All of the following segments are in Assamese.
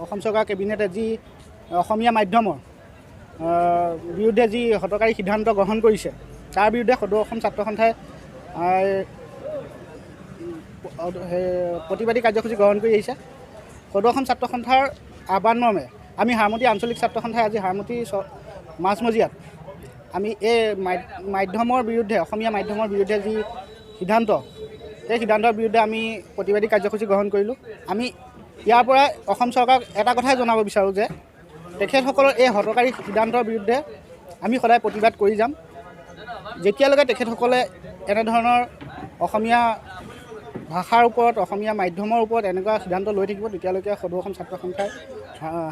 অসম চৰকাৰ কেবিনেটে যি অসমীয়া মাধ্যমৰ বিৰুদ্ধে যি হঠকাৰী সিদ্ধান্ত গ্ৰহণ কৰিছে তাৰ বিৰুদ্ধে সদৌ অসম ছাত্ৰ সন্থাই প্ৰতিবাদী কাৰ্যসূচী গ্ৰহণ কৰি আহিছে। সদৌ অসম ছাত্ৰ সন্থাৰ আহ্বান মৰ্মে আমি হাৰমতি আঞ্চলিক ছাত্ৰ সন্থাই আজি হাৰমতি মাজমজিয়াত আমি এই মাধ্যমৰ বিৰুদ্ধে অসমীয়া মাধ্যমৰ বিৰুদ্ধে যি সিদ্ধান্ত সেই সিদ্ধান্তৰ বিৰুদ্ধে আমি প্ৰতিবাদী কাৰ্যসূচী গ্ৰহণ কৰিলোঁ। আমি ইয়াৰ পৰা অসম চৰকাৰক এটা কথাই জনাব বিচাৰোঁ যে তেখেতসকলৰ এই হঠকাৰী সিদ্ধান্তৰ বিৰুদ্ধে আমি সদায় প্ৰতিবাদ কৰি যাম। যেতিয়ালৈকে তেখেতসকলে এনেধৰণৰ অসমীয়া ভাষাৰ ওপৰত অসমীয়া মাধ্যমৰ ওপৰত এনেকুৱা সিদ্ধান্ত লৈ থাকিব তেতিয়ালৈকে সদৌ অসম ছাত্ৰ সন্থাই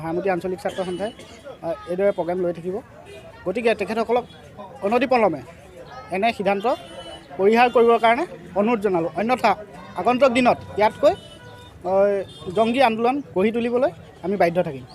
হাৰমতি আঞ্চলিক ছাত্ৰ সন্থাই এইদৰে প্ৰগ্ৰেম লৈ থাকিব। গতিকে তেখেতসকলক অনতিপলমে এনে সিদ্ধান্ত পৰিহাৰ কৰিবৰ কাৰণে অনুৰোধ জনালোঁ। অন্যথা আগন্তুক দিনত ইয়াতকৈ জংগী আন্দোলন গঢ়ি তুলিবলৈ আমি বাধ্য থাকিম।